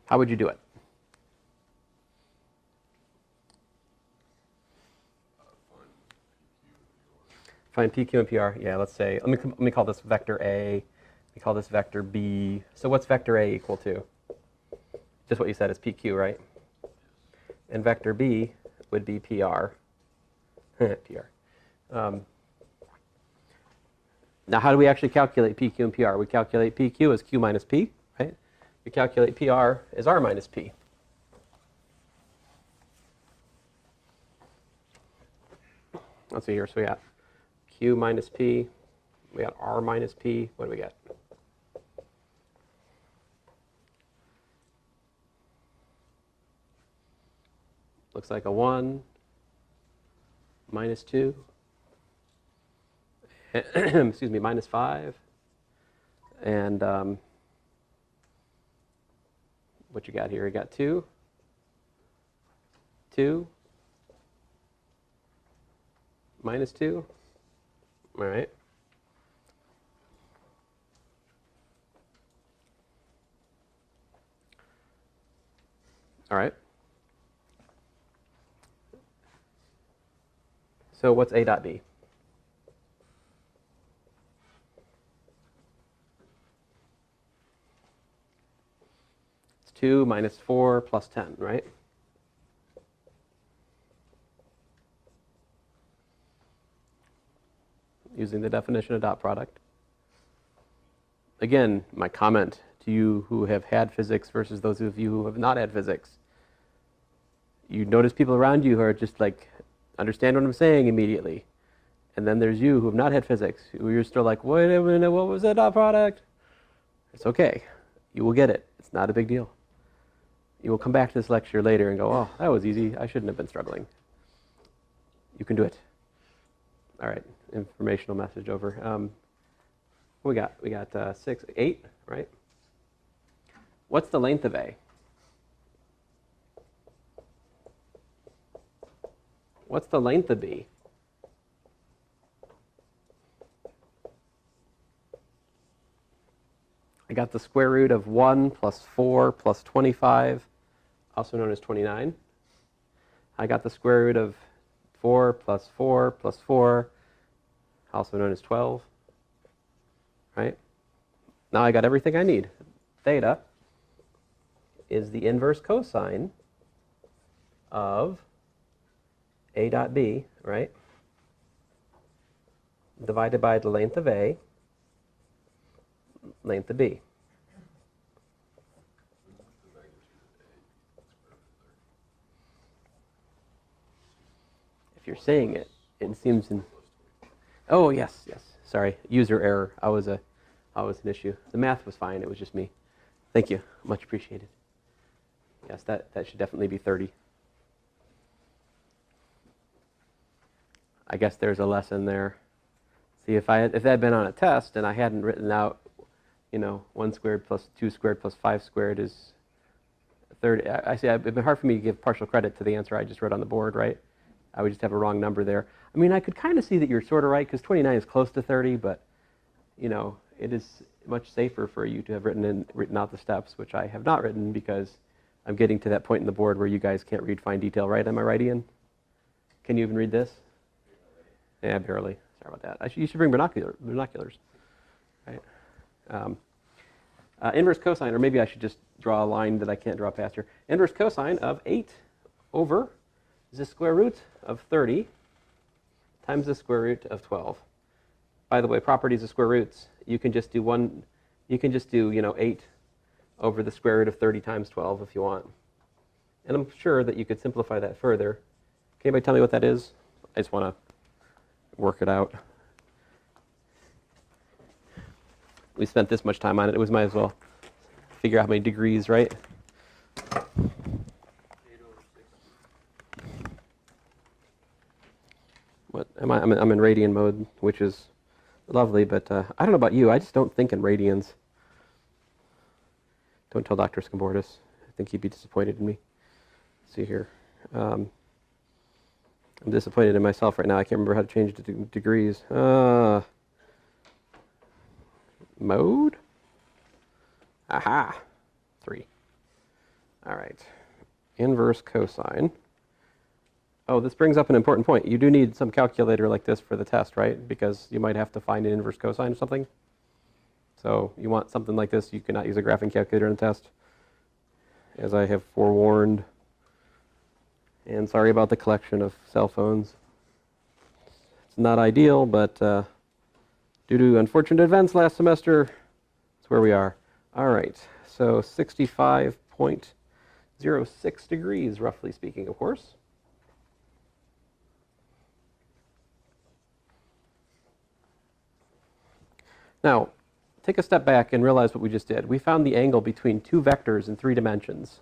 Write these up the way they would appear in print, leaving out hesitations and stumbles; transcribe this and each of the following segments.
How would you do it? Find PQ and PR. Yeah, let's say, let me call this vector A. We call this vector B. So what's vector A equal to? Just what you said is PQ, right? And vector B would be PR. PR. Now, how do we actually calculate PQ and PR? We calculate PQ as Q minus P, right? We calculate PR as R minus P. Let's see here. So we got Q minus P. We got R minus P. What do we get? Looks like a 1, minus 2, excuse me, minus 5, and what you got here? You got 2, 2, minus 2, all right. All right. So what's A dot B? It's 2 minus 4 plus 10, right? Using the definition of dot product. Again, my comment to you who have had physics versus those of you who have not had physics. You notice people around you who are just like, understand what I'm saying immediately. And then there's you who have not had physics, who you're still like, wait a minute, what was that dot product? It's okay. You will get it. It's not a big deal. You will come back to this lecture later and go, oh, that was easy. I shouldn't have been struggling. You can do it. All right, informational message over. What we got? We got 6, 8, right? What's the length of A? What's the length of B? I got the square root of 1 plus 4 plus 25, also known as 29. I got the square root of 4 plus 4 plus 4, also known as 12. Right? Now I got everything I need. Theta is the inverse cosine of A dot B, right? Divided by the length of A, length of B. If you're saying it, it seems in... Oh, yes, yes. Sorry, user error. I was an issue. The math was fine. It was just me. Thank you. Much appreciated. Yes, that should definitely be 30. I guess there's a lesson there. See, if that had been on a test and I hadn't written out, 1 squared plus 2 squared plus 5 squared is 30. I see, it'd been hard for me to give partial credit to the answer I just wrote on the board, right? I would just have a wrong number there. I mean, I could kind of see that you're sort of right, because 29 is close to 30, but, it is much safer for you to have written out the steps, which I have not written because I'm getting to that point in the board where you guys can't read fine detail, right? Am I right, Ian? Can you even read this? Yeah, barely. Sorry about that. You should bring binoculars, right? Inverse cosine, or maybe I should just draw a line that I can't draw past here. Inverse cosine of 8 over the square root of 30 times the square root of 12. By the way, properties of square roots, you can just do 8 over the square root of 30 times 12 if you want. And I'm sure that you could simplify that further. Can anybody tell me what that is? I just want to work it out. We spent this much time on it. We might as well figure out how many degrees, right? What am I? I'm in radian mode, which is lovely, but I don't know about you. I just don't think in radians. Don't tell Dr. Scambortis. I think he'd be disappointed in me. Let's see here. I'm disappointed in myself right now. I can't remember how to change the degrees. Mode? Aha! 3. All right, inverse cosine. Oh, this brings up an important point. You do need some calculator like this for the test, right? Because you might have to find an inverse cosine or something. So you want something like this. You cannot use a graphing calculator in a test, as I have forewarned. And sorry about the collection of cell phones. It's not ideal, but due to unfortunate events last semester, that's where we are. All right, so 65.06 degrees, roughly speaking, of course. Now, take a step back and realize what we just did. We found the angle between two vectors in 3 dimensions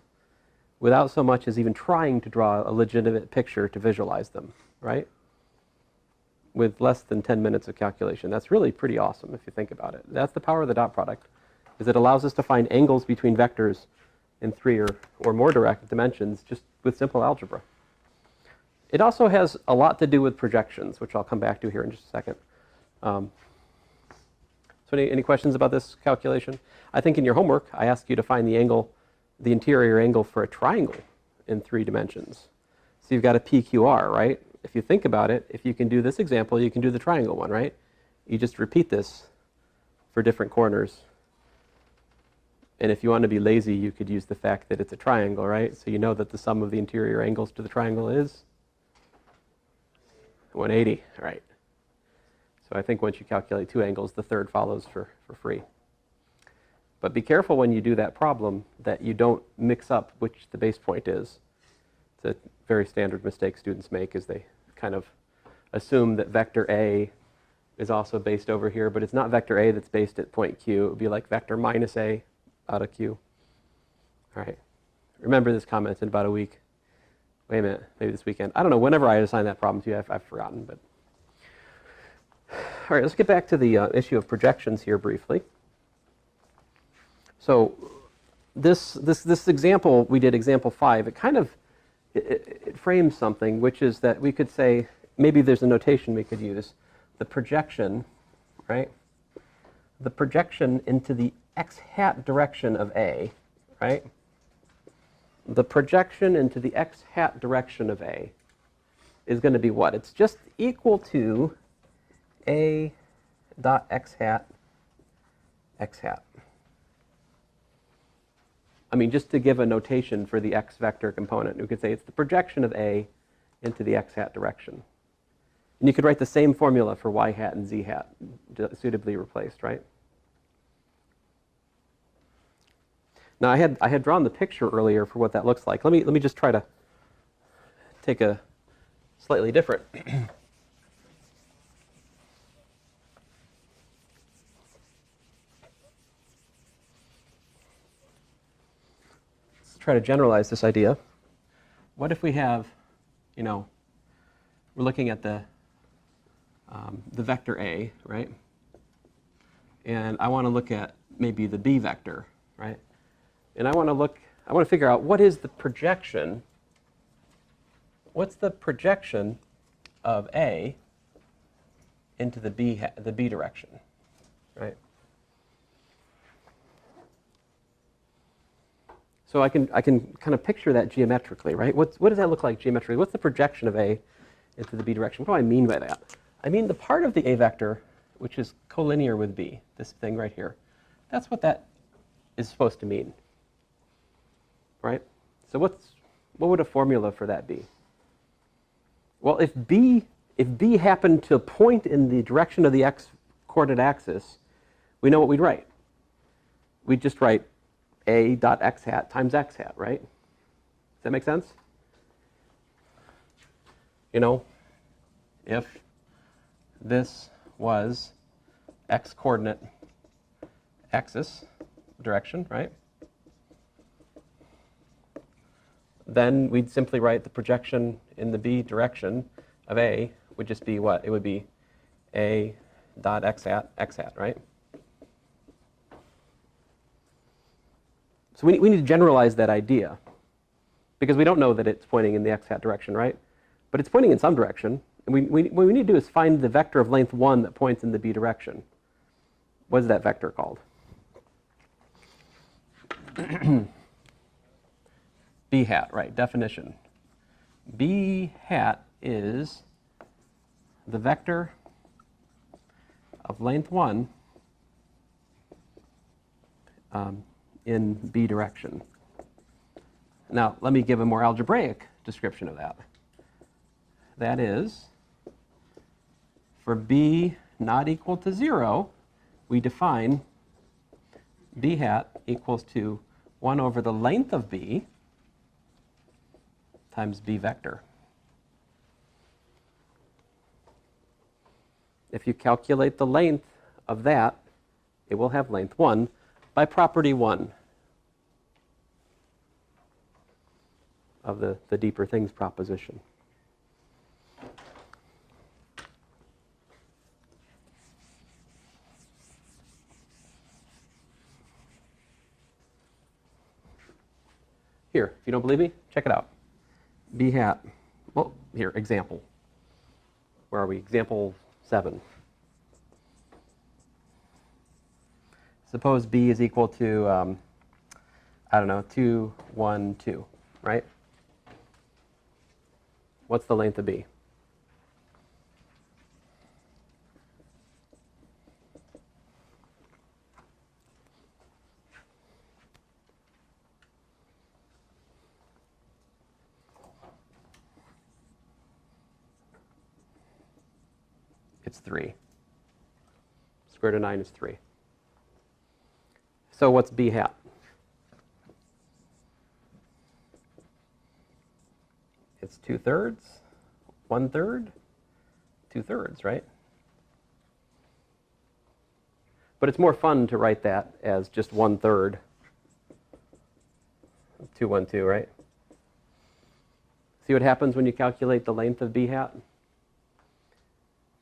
without so much as even trying to draw a legitimate picture to visualize them, right? With less than 10 minutes of calculation. That's really pretty awesome if you think about it. That's the power of the dot product, is it allows us to find angles between vectors in 3 or more direct dimensions just with simple algebra. It also has a lot to do with projections, which I'll come back to here in just a second. So any questions about this calculation? I think in your homework, I asked you to find the angle, the interior angle for a triangle in 3 dimensions. So you've got a PQR, right? If you think about it, if you can do this example, you can do the triangle one, right? You just repeat this for different corners. And if you want to be lazy, you could use the fact that it's a triangle, right? So you know that the sum of the interior angles to the triangle is 180, right? So I think once you calculate 2 angles, the third follows for free. But be careful when you do that problem that you don't mix up which the base point is. It's a very standard mistake students make, is they kind of assume that vector A is also based over here, but it's not vector A that's based at point Q. It would be like vector minus A out of Q. All right. Remember this comment in about a week. Wait a minute, maybe this weekend. I don't know, whenever I assign that problem to you, I've forgotten. But all right, let's get back to the issue of projections here briefly. So this example, we did example 5, it kind of it frames something, which is that we could say, maybe there's a notation we could use, the projection, right? The projection into the x hat direction of A, right? The projection into the x hat direction of A is going to be what? It's just equal to A dot x hat, x hat. I mean, just to give a notation for the x vector component, we could say it's the projection of A into the x hat direction. And you could write the same formula for y hat and z hat, suitably replaced, right? Now, I had drawn the picture earlier for what that looks like. Let me just try to take a slightly different. Try to generalize this idea. What if we have, we're looking at the vector A, right? And I want to look at maybe the B vector, right? And I want to figure out what is the projection, what's the projection of A into the B direction, right? So I can kind of picture that geometrically, right? What does that look like geometrically? What's the projection of A into the B direction? What do I mean by that? I mean the part of the A vector which is collinear with B, this thing right here. That's what that is supposed to mean, right? So what would a formula for that be? Well, if B happened to point in the direction of the x coordinate axis, we know what we'd write. We'd just write A dot x hat times x hat, right? Does that make sense? If this was x coordinate axis direction, right? Then we'd simply write the projection in the B direction of A would just be what? It would be A dot x hat, right? So we need to generalize that idea, because we don't know that it's pointing in the x hat direction, right? But it's pointing in some direction. And what we need to do is find the vector of length 1 that points in the B direction. What is that vector called? B hat, right, definition. B hat is the vector of length 1 in B direction. Now, let me give a more algebraic description of that. That is, for B not equal to 0, we define B hat equals to 1 over the length of B times B vector. If you calculate the length of that, it will have length 1 by property 1 of the deeper things proposition. Here, if you don't believe me, check it out. B hat, well, here, example. Where are we? Example 7. Suppose B is equal to, I don't know, 2, 1, 2, right? What's the length of B? It's 3. Square root of 9 is 3. So what's B hat? It's 2/3, 1/3, 2/3, right? But it's more fun to write that as just 1/3, 2, 1, 2, right? See what happens when you calculate the length of B hat?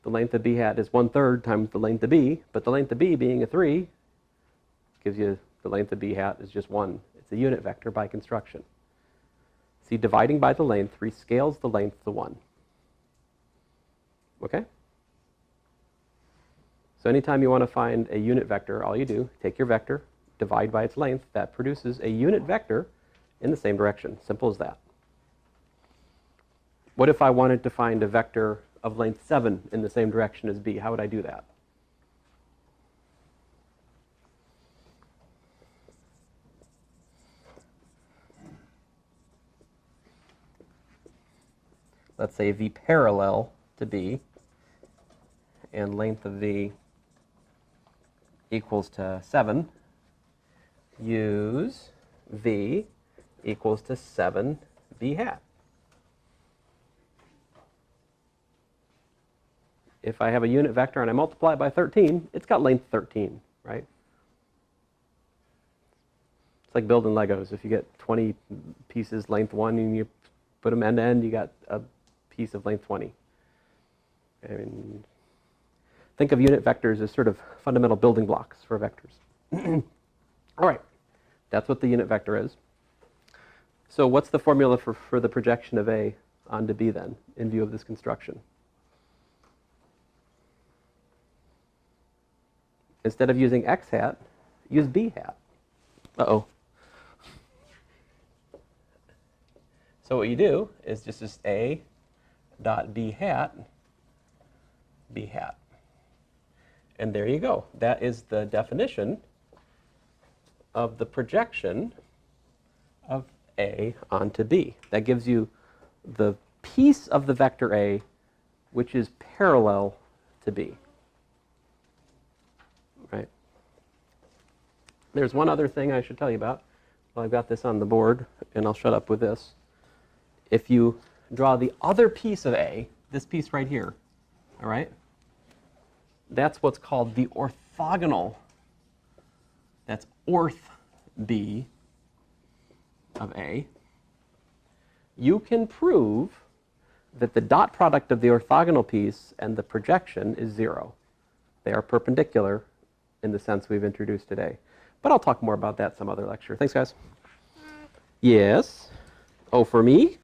The length of B hat is 1/3 times the length of B, but the length of B being a 3 gives you the length of B hat is just 1. It's a unit vector by construction. See, dividing by the length rescales the length to 1. Okay? So anytime you want to find a unit vector, all you do, take your vector, divide by its length, that produces a unit vector in the same direction. Simple as that. What if I wanted to find a vector of length 7 in the same direction as B? How would I do that? Let's say V parallel to B and length of V equals to 7. Use V equals to 7 B hat. If I have a unit vector and I multiply it by 13, it's got length 13, right? It's like building Legos. If you get 20 pieces length 1 and you put them end to end, you got a piece of length 20. I mean, think of unit vectors as sort of fundamental building blocks for vectors. All right, that's what the unit vector is. So what's the formula for the projection of A onto B then, in view of this construction? Instead of using X hat, use B hat. Uh-oh. So what you do is just A dot B hat, B hat. And there you go. That is the definition of the projection of A onto B. That gives you the piece of the vector A which is parallel to B. Right? There's one other thing I should tell you about. Well, I've got this on the board, and I'll shut up with this. If you draw the other piece of A, this piece right here, all right? That's what's called the orthogonal. That's orth B of A. You can prove that the dot product of the orthogonal piece and the projection is 0. They are perpendicular in the sense we've introduced today. But I'll talk more about that some other lecture. Thanks, guys. Yes. Oh, for me?